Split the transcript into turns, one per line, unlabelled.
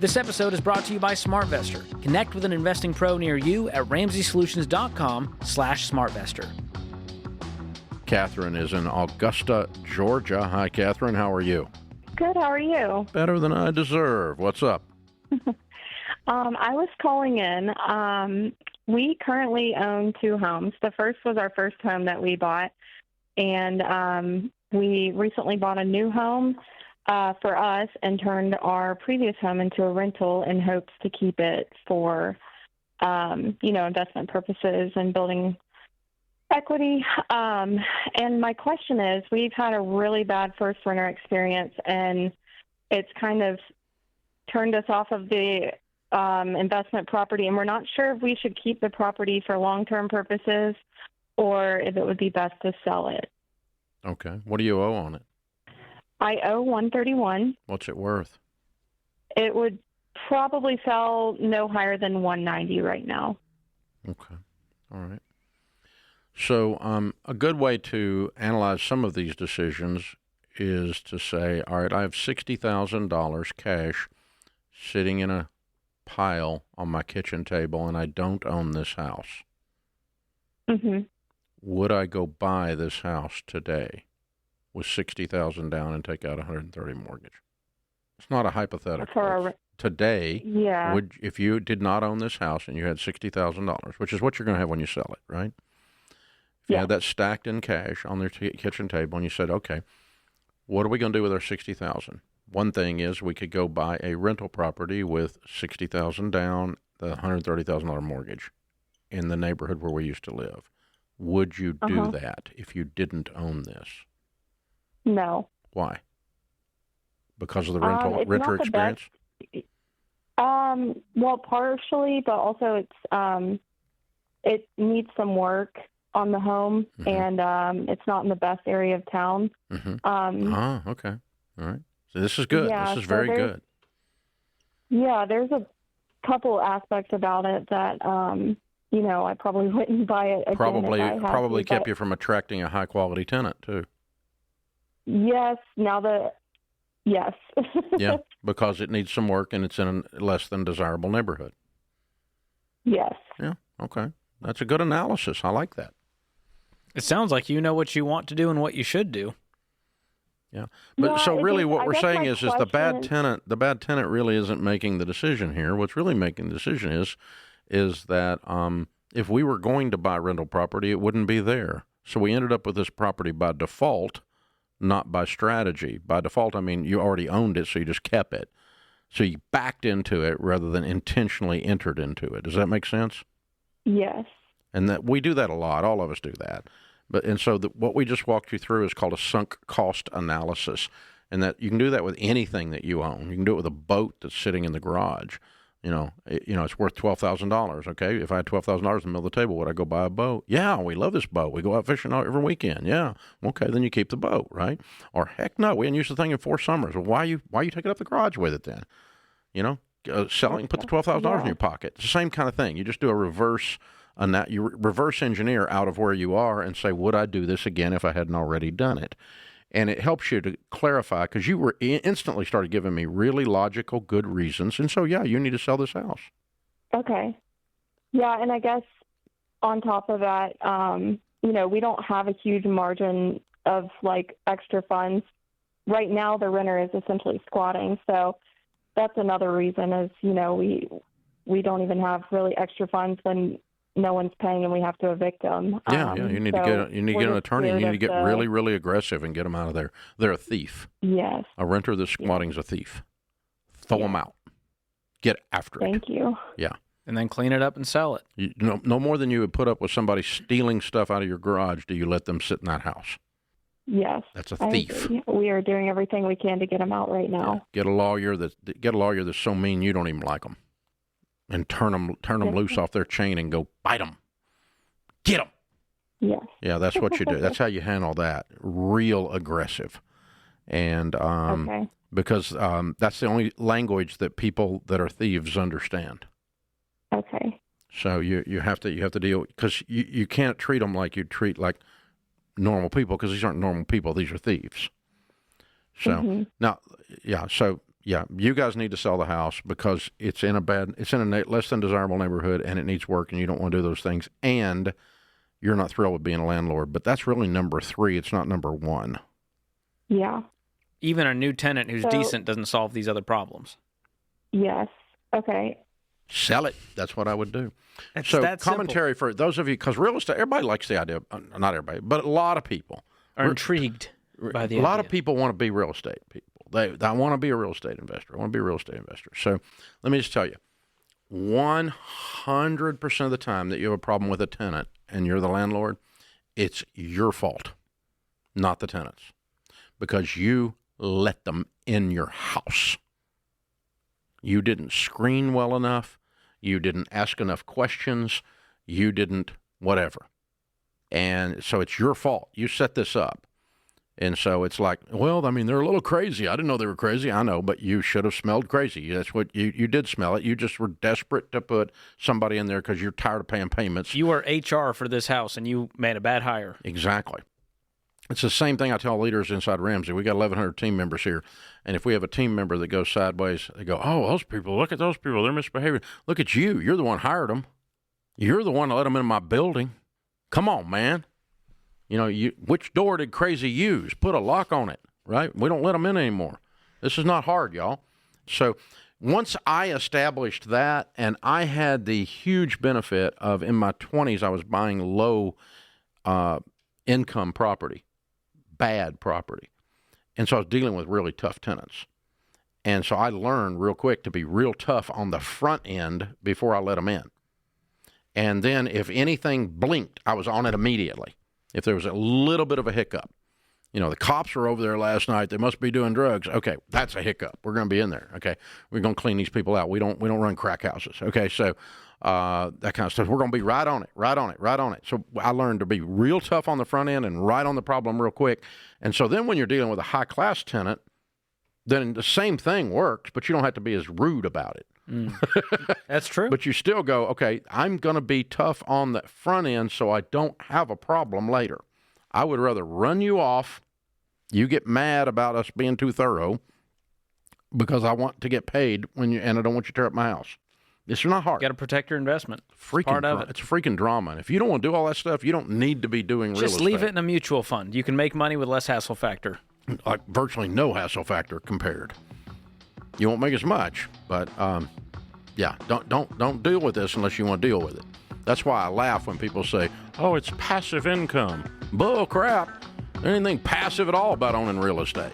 This episode is brought to you by SmartVestor. Connect with an investing pro near you at RamseySolutions.com/SmartVestor.
Catherine is in Augusta, Georgia. Hi, Catherine. How are you?
Good. How are you?
Better than I deserve. What's up?
I was calling in. We currently own two homes. The first was our first home that we bought, and we recently bought a new home for us and turned our previous home into a rental in hopes to keep it for, investment purposes and building equity. And my question is, we've had a really bad first renter experience, and it's kind of turned us off of the investment property, and we're not sure if we should keep the property for long-term purposes or if it would be best to sell it.
Okay. What do you owe on it?
I owe $131.
What's it worth?
It would probably sell no higher than $190 right now.
Okay. All right. So a good way to analyze some of these decisions is to say, all right, I have $60,000 cash sitting in a pile on my kitchen table, and I don't own this house.
Mm-hmm. Would
I go buy this house today with $60,000 down and take out $130 mortgage? It's not a hypothetical. Today,
yeah.
If you did not own this house and you had $60,000, which is what you're going to have when you sell it, right? If you had that stacked in cash on their kitchen table and you said, okay, what are we going to do with our $60,000? One thing is we could go buy a rental property with $60,000 down, the $130,000 mortgage in the neighborhood where we used to live. Would you do that if you didn't own this?
No.
Why? Because of the renter experience?
Well, partially, but also it needs some work on the home, and it's not in the best area of town.
Mm-hmm. Okay. All right. So this is good.
Yeah,
this is very good.
Yeah, there's a couple aspects about it that, I probably wouldn't buy it again.
Probably kept you from attracting a high-quality tenant, too.
Yes. Yes.
Yeah, because it needs some work and it's in a less than desirable neighborhood.
Yes.
Yeah, okay. That's a good analysis. I like that.
It sounds like you know what you want to do and what you should do.
Yeah. But so really what we're saying is the bad tenant really isn't making the decision here. What's really making the decision is that if we were going to buy rental property, it wouldn't be there. So we ended up with this property by default, not by strategy. By default, I mean you already owned it, so you just kept it. So you backed into it rather than intentionally entered into it. Does that make sense?
Yes.
And that we do that a lot. All of us do that. So what we just walked you through is called a sunk cost analysis, and that you can do that with anything that you own. You can do it with a boat that's sitting in the garage. It's worth $12,000. Okay, if I had $12,000 in the middle of the table, would I go buy a boat? Yeah, we love this boat. We go out fishing every weekend. Yeah, okay, then you keep the boat, right? Or heck no, we hadn't used the thing in 4 summers. Well, why are you taking up the garage with it then? Selling, put the $12,000 in your pocket. It's the same kind of thing. You just do a reverse. You reverse engineer out of where you are and say, would I do this again if I hadn't already done it? And it helps you to clarify, because you were instantly started giving me really logical, good reasons. And so, yeah, you need to sell this house.
Okay. Yeah, and I guess on top of that, we don't have a huge margin of, extra funds. Right now, the renter is essentially squatting. So that's another reason is, we don't even have really extra funds when no one's paying and we have to evict them.
Yeah. You need to get an attorney. You need to get really, really aggressive and get them out of there. They're a thief.
Yes.
A renter that's squatting's a thief. Throw them out. Get after it.
Thank you.
Yeah.
And then clean it up and sell it.
No more than you would put up with somebody stealing stuff out of your garage do you let them sit in that house.
Yes.
That's a thief.
We are doing everything we can to get them out right now.
Yeah. Get a lawyer that's so mean you don't even like them. And turn them loose off their chain and go bite them, get them.
Yeah.
Yeah, that's what you do. That's how you handle that. Real aggressive, and because that's the only language that people that are thieves understand.
Okay.
So you have to deal, because you can't treat them like you treat like normal people, because these aren't normal people. These are thieves. So now, yeah. So yeah, you guys need to sell the house because it's in a less than desirable neighborhood and it needs work and you don't want to do those things. And you're not thrilled with being a landlord, but that's really number 3. It's not number 1.
Yeah.
Even a new tenant who's decent doesn't solve these other problems.
Yes. Okay.
Sell it. That's what I would do.
It's
so
that
commentary
simple.
for those of you, because real estate, everybody likes the idea. Not everybody, but a lot of people
Are intrigued by the
A lot
idea.
of people want to be real estate people. They want to be a real estate investor. I want to be a real estate investor. So let me just tell you, 100% of the time that you have a problem with a tenant and you're the landlord, it's your fault, not the tenants, because you let them in your house. You didn't screen well enough. You didn't ask enough questions. You didn't whatever. And so it's your fault. You set this up. And so it's like, well, I mean, they're a little crazy. I didn't know they were crazy. I know, but you should have smelled crazy. That's what you did smell it. You just were desperate to put somebody in there because you're tired of paying payments.
You are HR for this house, and you made a bad hire.
Exactly. It's the same thing I tell leaders inside Ramsey. We got 1,100 team members here, and if we have a team member that goes sideways, they go, oh, those people, look at those people. They're misbehaving. Look at you. You're the one who hired them. You're the one that let them in my building. Come on, man. You know, which door did crazy use? Put a lock on it, right? We don't let them in anymore. This is not hard, y'all. So once I established that, and I had the huge benefit of in my 20s, I was buying low income property, bad property. And so I was dealing with really tough tenants. And so I learned real quick to be real tough on the front end before I let them in. And then if anything blinked, I was on it immediately. If there was a little bit of a hiccup, you know, the cops were over there last night. They must be doing drugs. Okay, that's a hiccup. We're going to be in there. Okay, we're going to clean these people out. We don't run crack houses. Okay, so that kind of stuff. We're going to be right on it. So I learned to be real tough on the front end and right on the problem real quick. And so then when you're dealing with a high class tenant, then the same thing works, but you don't have to be as rude about it.
That's true.
But you still go, okay, I'm going to be tough on the front end so I don't have a problem later. I would rather run you off, you get mad about us being too thorough because I want to get paid and I don't want you to tear up my house. It's not hard.
You got to protect your investment.
Part of it. It's freaking drama. And if you don't want to do all that stuff, you don't need to be doing real estate.
Just leave it in a mutual fund. You can make money with less hassle factor.
Like virtually no hassle factor compared. You won't make as much, but yeah, don't deal with this unless you want to deal with it. That's why I laugh when people say, "Oh, it's passive income." Bull crap! There ain't anything passive at all about owning real estate.